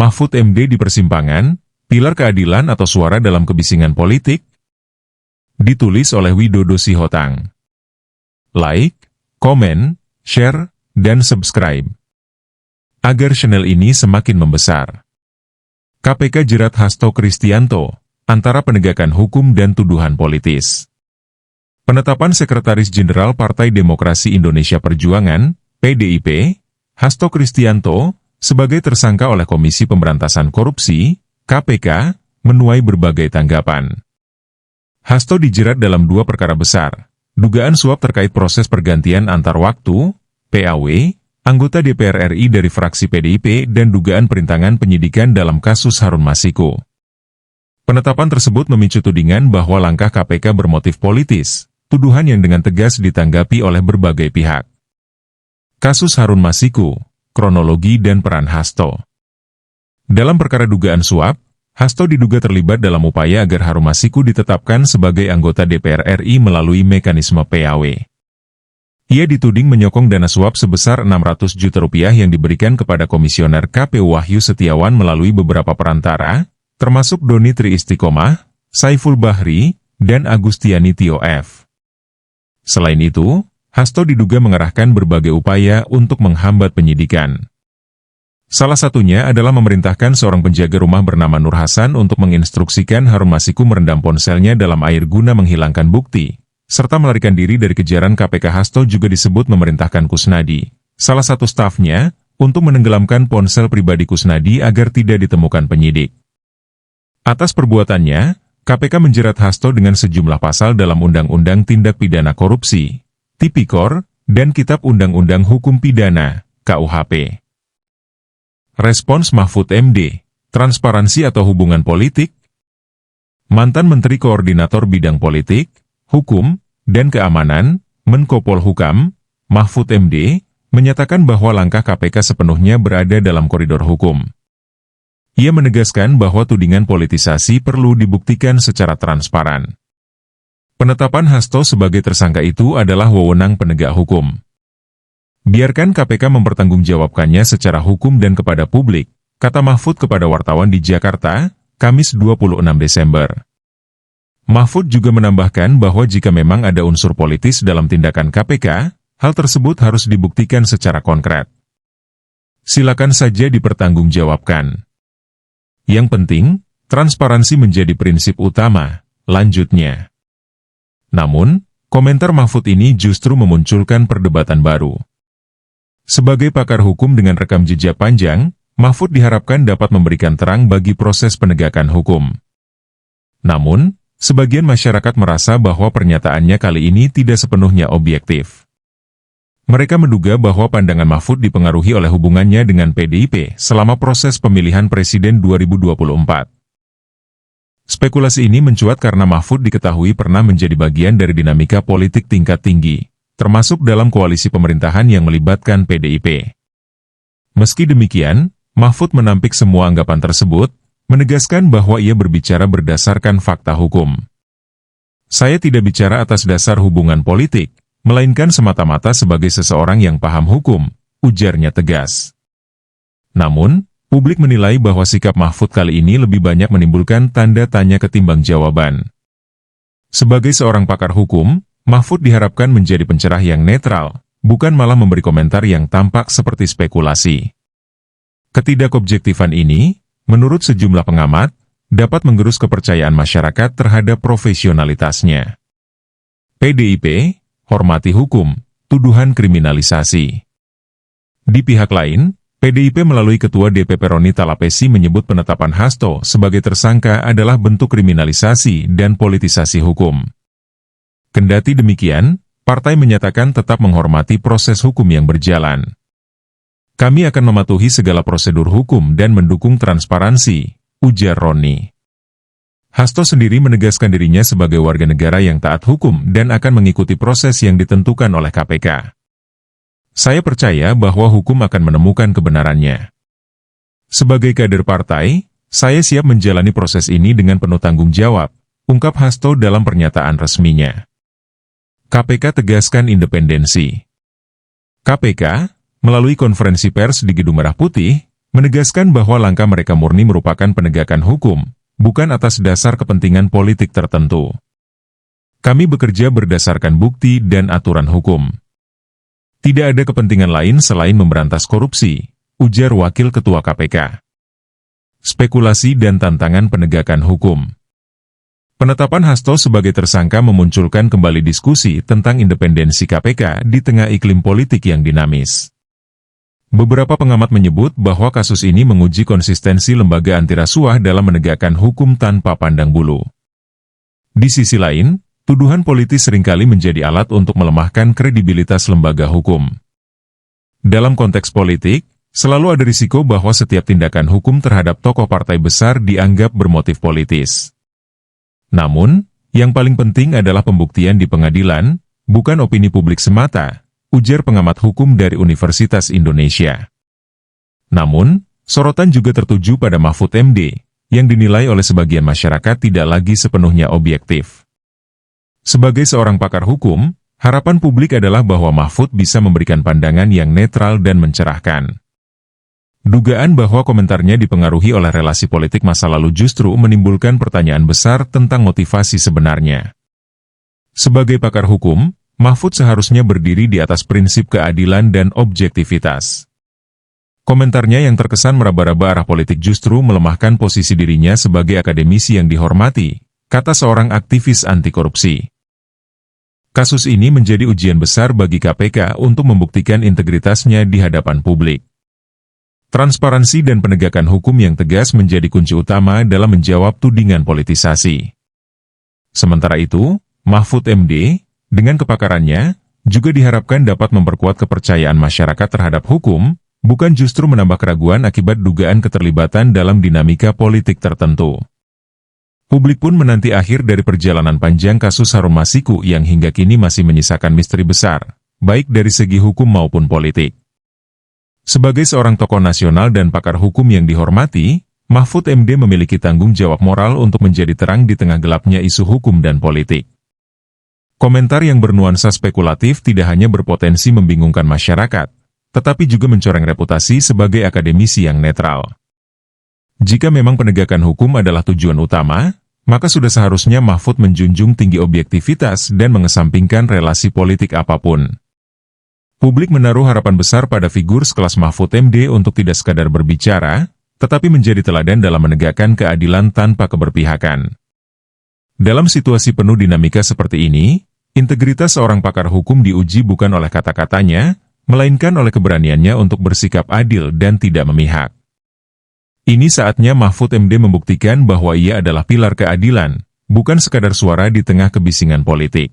Mahfud MD di persimpangan, pilar keadilan atau suara dalam kebisingan politik? Ditulis oleh Widodo Sihotang. Like, komen, share, dan subscribe. Agar channel ini semakin membesar. KPK jerat Hasto Kristianto, antara penegakan hukum dan tuduhan politis. Penetapan Sekretaris Jenderal Partai Demokrasi Indonesia Perjuangan, PDIP, Hasto Kristianto, sebagai tersangka oleh Komisi Pemberantasan Korupsi, KPK, menuai berbagai tanggapan. Hasto dijerat dalam dua perkara besar, dugaan suap terkait proses pergantian antar waktu, PAW, anggota DPR RI dari fraksi PDIP dan dugaan perintangan penyidikan dalam kasus Harun Masiku. Penetapan tersebut memicu tudingan bahwa langkah KPK bermotif politis, tuduhan yang dengan tegas ditanggapi oleh berbagai pihak. Kasus Harun Masiku, kronologi dan peran Hasto. Dalam perkara dugaan suap, Hasto diduga terlibat dalam upaya agar Harun Masiku ditetapkan sebagai anggota DPR RI melalui mekanisme PAW. Ia dituding menyokong dana suap sebesar 600 juta rupiah yang diberikan kepada Komisioner KPU Wahyu Setiawan melalui beberapa perantara, termasuk Doni Tri Istiqomah, Saiful Bahri, dan Agustiani Tio F. Selain itu, Hasto diduga mengerahkan berbagai upaya untuk menghambat penyidikan. Salah satunya adalah memerintahkan seorang penjaga rumah bernama Nur Hasan untuk menginstruksikan Harun Masiku merendam ponselnya dalam air guna menghilangkan bukti, serta melarikan diri dari kejaran KPK. Hasto juga disebut memerintahkan Kusnadi, salah satu stafnya, untuk menenggelamkan ponsel pribadi Kusnadi agar tidak ditemukan penyidik. Atas perbuatannya, KPK menjerat Hasto dengan sejumlah pasal dalam Undang-Undang Tindak Pidana Korupsi, Tipikor, dan Kitab Undang-Undang Hukum Pidana, KUHP. Respons Mahfud MD, transparansi atau hubungan politik? Mantan Menteri Koordinator Bidang Politik, Hukum, dan Keamanan, Menko Polhukam, Mahfud MD, menyatakan bahwa langkah KPK sepenuhnya berada dalam koridor hukum. Ia menegaskan bahwa tudingan politisasi perlu dibuktikan secara transparan. Penetapan Hasto sebagai tersangka itu adalah wewenang penegak hukum. Biarkan KPK mempertanggungjawabkannya secara hukum dan kepada publik, kata Mahfud kepada wartawan di Jakarta, Kamis 26 Desember. Mahfud juga menambahkan bahwa jika memang ada unsur politis dalam tindakan KPK, hal tersebut harus dibuktikan secara konkret. Silakan saja dipertanggungjawabkan. Yang penting, transparansi menjadi prinsip utama, lanjutnya. Namun, komentar Mahfud ini justru memunculkan perdebatan baru. Sebagai pakar hukum dengan rekam jejak panjang, Mahfud diharapkan dapat memberikan terang bagi proses penegakan hukum. Namun, sebagian masyarakat merasa bahwa pernyataannya kali ini tidak sepenuhnya objektif. Mereka menduga bahwa pandangan Mahfud dipengaruhi oleh hubungannya dengan PDIP selama proses pemilihan presiden 2024. Spekulasi ini mencuat karena Mahfud diketahui pernah menjadi bagian dari dinamika politik tingkat tinggi, termasuk dalam koalisi pemerintahan yang melibatkan PDIP. Meski demikian, Mahfud menampik semua anggapan tersebut, menegaskan bahwa ia berbicara berdasarkan fakta hukum. Saya tidak bicara atas dasar hubungan politik, melainkan semata-mata sebagai seseorang yang paham hukum, ujarnya tegas. Namun, publik menilai bahwa sikap Mahfud kali ini lebih banyak menimbulkan tanda tanya ketimbang jawaban. Sebagai seorang pakar hukum, Mahfud diharapkan menjadi pencerah yang netral, bukan malah memberi komentar yang tampak seperti spekulasi. Ketidakobjektifan ini, menurut sejumlah pengamat, dapat menggerus kepercayaan masyarakat terhadap profesionalitasnya. PDIP, hormati hukum, tuduhan kriminalisasi. Di pihak lain, PDIP melalui Ketua DPP Roni Talapesi menyebut penetapan Hasto sebagai tersangka adalah bentuk kriminalisasi dan politisasi hukum. Kendati demikian, partai menyatakan tetap menghormati proses hukum yang berjalan. Kami akan mematuhi segala prosedur hukum dan mendukung transparansi, ujar Roni. Hasto sendiri menegaskan dirinya sebagai warga negara yang taat hukum dan akan mengikuti proses yang ditentukan oleh KPK. Saya percaya bahwa hukum akan menemukan kebenarannya. Sebagai kader partai, saya siap menjalani proses ini dengan penuh tanggung jawab, ungkap Hasto dalam pernyataan resminya. KPK tegaskan independensi. KPK, melalui konferensi pers di Gedung Merah Putih, menegaskan bahwa langkah mereka murni merupakan penegakan hukum, bukan atas dasar kepentingan politik tertentu. Kami bekerja berdasarkan bukti dan aturan hukum. Tidak ada kepentingan lain selain memberantas korupsi, ujar Wakil Ketua KPK. Spekulasi dan tantangan penegakan hukum. Penetapan Hasto sebagai tersangka memunculkan kembali diskusi tentang independensi KPK di tengah iklim politik yang dinamis. Beberapa pengamat menyebut bahwa kasus ini menguji konsistensi lembaga antirasuah dalam menegakkan hukum tanpa pandang bulu. Di sisi lain, tuduhan politis seringkali menjadi alat untuk melemahkan kredibilitas lembaga hukum. Dalam konteks politik, selalu ada risiko bahwa setiap tindakan hukum terhadap tokoh partai besar dianggap bermotif politis. Namun, yang paling penting adalah pembuktian di pengadilan, bukan opini publik semata, ujar pengamat hukum dari Universitas Indonesia. Namun, sorotan juga tertuju pada Mahfud MD, yang dinilai oleh sebagian masyarakat tidak lagi sepenuhnya objektif. Sebagai seorang pakar hukum, harapan publik adalah bahwa Mahfud bisa memberikan pandangan yang netral dan mencerahkan. Dugaan bahwa komentarnya dipengaruhi oleh relasi politik masa lalu justru menimbulkan pertanyaan besar tentang motivasi sebenarnya. Sebagai pakar hukum, Mahfud seharusnya berdiri di atas prinsip keadilan dan objektivitas. Komentarnya yang terkesan meraba-raba arah politik justru melemahkan posisi dirinya sebagai akademisi yang dihormati, kata seorang aktivis anti korupsi. Kasus ini menjadi ujian besar bagi KPK untuk membuktikan integritasnya di hadapan publik. Transparansi dan penegakan hukum yang tegas menjadi kunci utama dalam menjawab tudingan politisasi. Sementara itu, Mahfud MD, dengan kepakarannya, juga diharapkan dapat memperkuat kepercayaan masyarakat terhadap hukum, bukan justru menambah keraguan akibat dugaan keterlibatan dalam dinamika politik tertentu. Publik pun menanti akhir dari perjalanan panjang kasus Harun Masiku yang hingga kini masih menyisakan misteri besar, baik dari segi hukum maupun politik. Sebagai seorang tokoh nasional dan pakar hukum yang dihormati, Mahfud MD memiliki tanggung jawab moral untuk menjadi terang di tengah gelapnya isu hukum dan politik. Komentar yang bernuansa spekulatif tidak hanya berpotensi membingungkan masyarakat, tetapi juga mencoreng reputasi sebagai akademisi yang netral. Jika memang penegakan hukum adalah tujuan utama, maka sudah seharusnya Mahfud menjunjung tinggi objektivitas dan mengesampingkan relasi politik apapun. Publik menaruh harapan besar pada figur sekelas Mahfud MD untuk tidak sekadar berbicara, tetapi menjadi teladan dalam menegakkan keadilan tanpa keberpihakan. Dalam situasi penuh dinamika seperti ini, integritas seorang pakar hukum diuji bukan oleh kata-katanya, melainkan oleh keberaniannya untuk bersikap adil dan tidak memihak. Ini saatnya Mahfud MD membuktikan bahwa ia adalah pilar keadilan, bukan sekadar suara di tengah kebisingan politik.